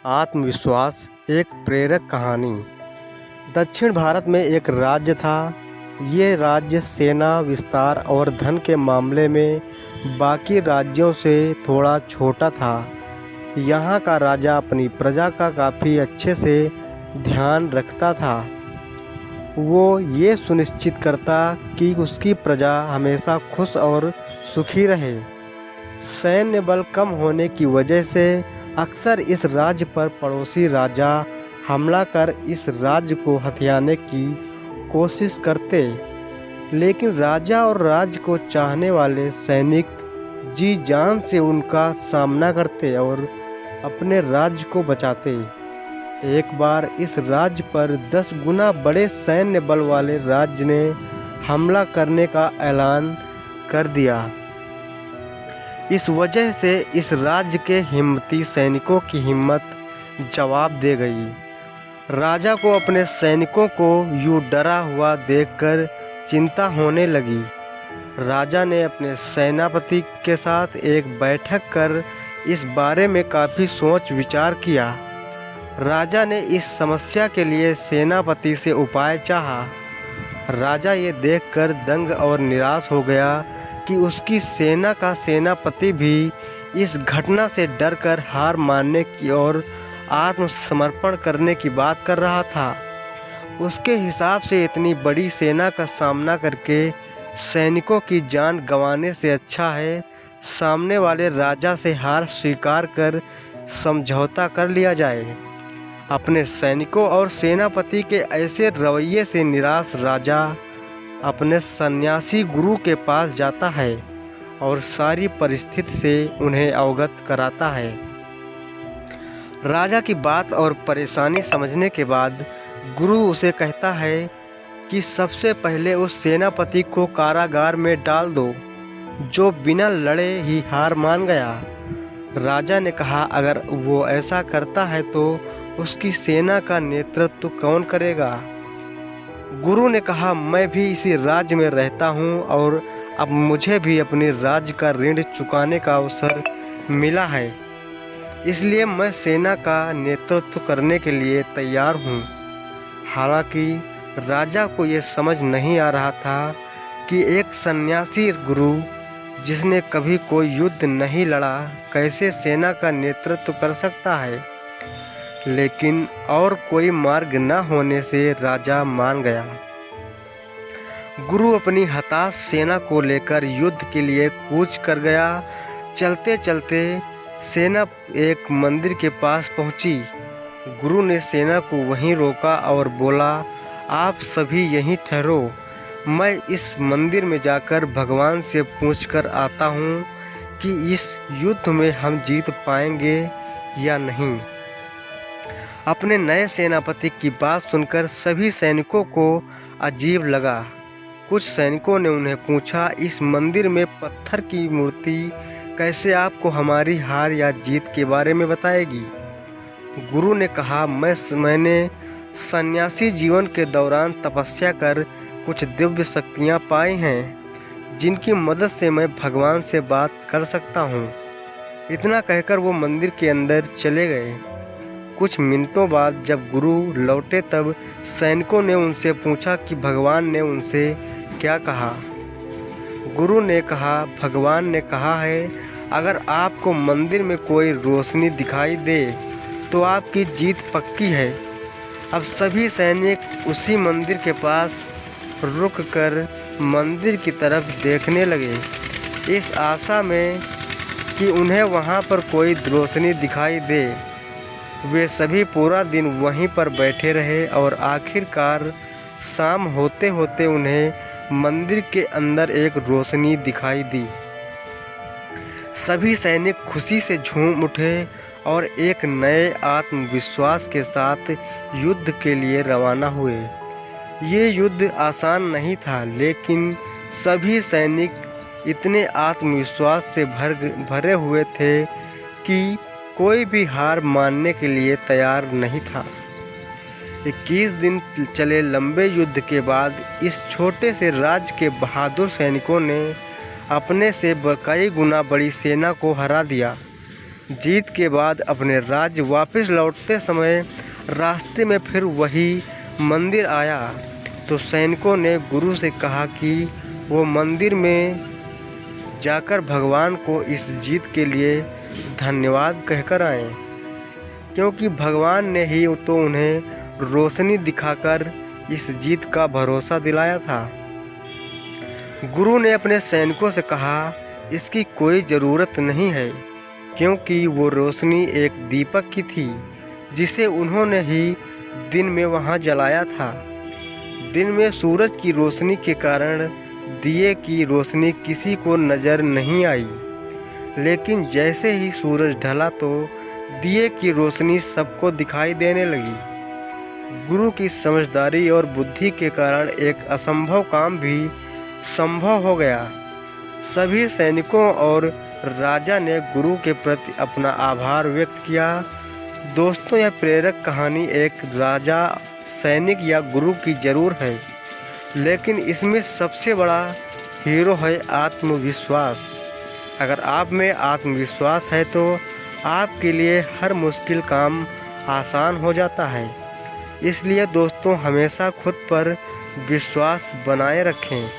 आत्मविश्वास एक प्रेरक कहानी। दक्षिण भारत में एक राज्य था। ये राज्य सेना, विस्तार और धन के मामले में बाकी राज्यों से थोड़ा छोटा था। यहाँ का राजा अपनी प्रजा का काफ़ी अच्छे से ध्यान रखता था। वो ये सुनिश्चित करता कि उसकी प्रजा हमेशा खुश और सुखी रहे। सैन्य बल कम होने की वजह से अक्सर इस राज्य पर पड़ोसी राजा हमला कर इस राज्य को हथियाने की कोशिश करते, लेकिन राजा और राज्य को चाहने वाले सैनिक जी जान से उनका सामना करते और अपने राज्य को बचाते। एक बार इस राज्य पर 10 गुना बड़े सैन्य बल वाले राज्य ने हमला करने का ऐलान कर दिया। इस वजह से इस राज्य के हिम्मती सैनिकों की हिम्मत जवाब दे गई। राजा को अपने सैनिकों को यूं डरा हुआ देखकर चिंता होने लगी। राजा ने अपने सेनापति के साथ एक बैठक कर इस बारे में काफ़ी सोच विचार किया। राजा ने इस समस्या के लिए सेनापति से उपाय चाहा। राजा ये देखकर दंग और निराश हो गया कि उसकी सेना का सेनापति भी इस घटना से डरकर हार मानने की और आत्मसमर्पण करने की बात कर रहा था। उसके हिसाब से इतनी बड़ी सेना का सामना करके सैनिकों की जान गंवाने से अच्छा है सामने वाले राजा से हार स्वीकार कर समझौता कर लिया जाए। अपने सैनिकों और सेनापति के ऐसे रवैये से निराश राजा अपने सन्यासी गुरु के पास जाता है और सारी परिस्थिति से उन्हें अवगत कराता है। राजा की बात और परेशानी समझने के बाद गुरु उसे कहता है कि सबसे पहले उस सेनापति को कारागार में डाल दो जो बिना लड़े ही हार मान गया। राजा ने कहा, अगर वो ऐसा करता है तो उसकी सेना का नेतृत्व कौन करेगा? गुरु ने कहा, मैं भी इसी राज्य में रहता हूँ और अब मुझे भी अपने राज्य का ऋण चुकाने का अवसर मिला है, इसलिए मैं सेना का नेतृत्व करने के लिए तैयार हूँ। हालांकि राजा को ये समझ नहीं आ रहा था कि एक सन्यासी गुरु जिसने कभी कोई युद्ध नहीं लड़ा कैसे सेना का नेतृत्व कर सकता है, लेकिन और कोई मार्ग न होने से राजा मान गया। गुरु अपनी हताश सेना को लेकर युद्ध के लिए कूच कर गया। चलते चलते सेना एक मंदिर के पास पहुंची। गुरु ने सेना को वहीं रोका और बोला, आप सभी यहीं ठहरो, मैं इस मंदिर में जाकर भगवान से पूछकर आता हूँ कि इस युद्ध में हम जीत पाएंगे या नहीं। अपने नए सेनापति की बात सुनकर सभी सैनिकों को अजीब लगा। कुछ सैनिकों ने उन्हें पूछा, इस मंदिर में पत्थर की मूर्ति कैसे आपको हमारी हार या जीत के बारे में बताएगी? गुरु ने कहा, मैंने सन्यासी जीवन के दौरान तपस्या कर कुछ दिव्य शक्तियाँ पाई हैं जिनकी मदद से मैं भगवान से बात कर सकता हूँ। इतना कहकर वो मंदिर के अंदर चले गए। कुछ मिनटों बाद जब गुरु लौटे तब सैनिकों ने उनसे पूछा कि भगवान ने उनसे क्या कहा। गुरु ने कहा, भगवान ने कहा है, अगर आपको मंदिर में कोई रोशनी दिखाई दे तो आपकी जीत पक्की है। अब सभी सैनिक उसी मंदिर के पास रुककर मंदिर की तरफ देखने लगे, इस आशा में कि उन्हें वहां पर कोई रोशनी दिखाई दे। वे सभी पूरा दिन वहीं पर बैठे रहे और आखिरकार शाम होते होते उन्हें मंदिर के अंदर एक रोशनी दिखाई दी। सभी सैनिक खुशी से झूम उठे और एक नए आत्मविश्वास के साथ युद्ध के लिए रवाना हुए। ये युद्ध आसान नहीं था, लेकिन सभी सैनिक इतने आत्मविश्वास से भरे हुए थे कि कोई भी हार मानने के लिए तैयार नहीं था। 21 दिन चले लंबे युद्ध के बाद इस छोटे से राज्य के बहादुर सैनिकों ने अपने से कई गुना बड़ी सेना को हरा दिया। जीत के बाद अपने राज्य वापस लौटते समय रास्ते में फिर वही मंदिर आया तो सैनिकों ने गुरु से कहा कि वो मंदिर में जाकर भगवान को इस जीत के लिए धन्यवाद कहकर आएं, क्योंकि भगवान ने ही तो उन्हें रोशनी दिखाकर इस जीत का भरोसा दिलाया था। गुरु ने अपने सैनिकों से कहा, इसकी कोई ज़रूरत नहीं है, क्योंकि वो रोशनी एक दीपक की थी जिसे उन्होंने ही दिन में वहाँ जलाया था। दिन में सूरज की रोशनी के कारण दिए की रोशनी किसी को नज़र नहीं आई, लेकिन जैसे ही सूरज ढला तो दिए की रोशनी सबको दिखाई देने लगी। गुरु की समझदारी और बुद्धि के कारण एक असंभव काम भी संभव हो गया। सभी सैनिकों और राजा ने गुरु के प्रति अपना आभार व्यक्त किया। दोस्तों, यह प्रेरक कहानी एक राजा, सैनिक या गुरु की जरूर है, लेकिन इसमें सबसे बड़ा हीरो है आत्मविश्वास। अगर आप में आत्मविश्वास है तो आपके लिए हर मुश्किल काम आसान हो जाता है। इसलिए दोस्तों, हमेशा खुद पर विश्वास बनाए रखें।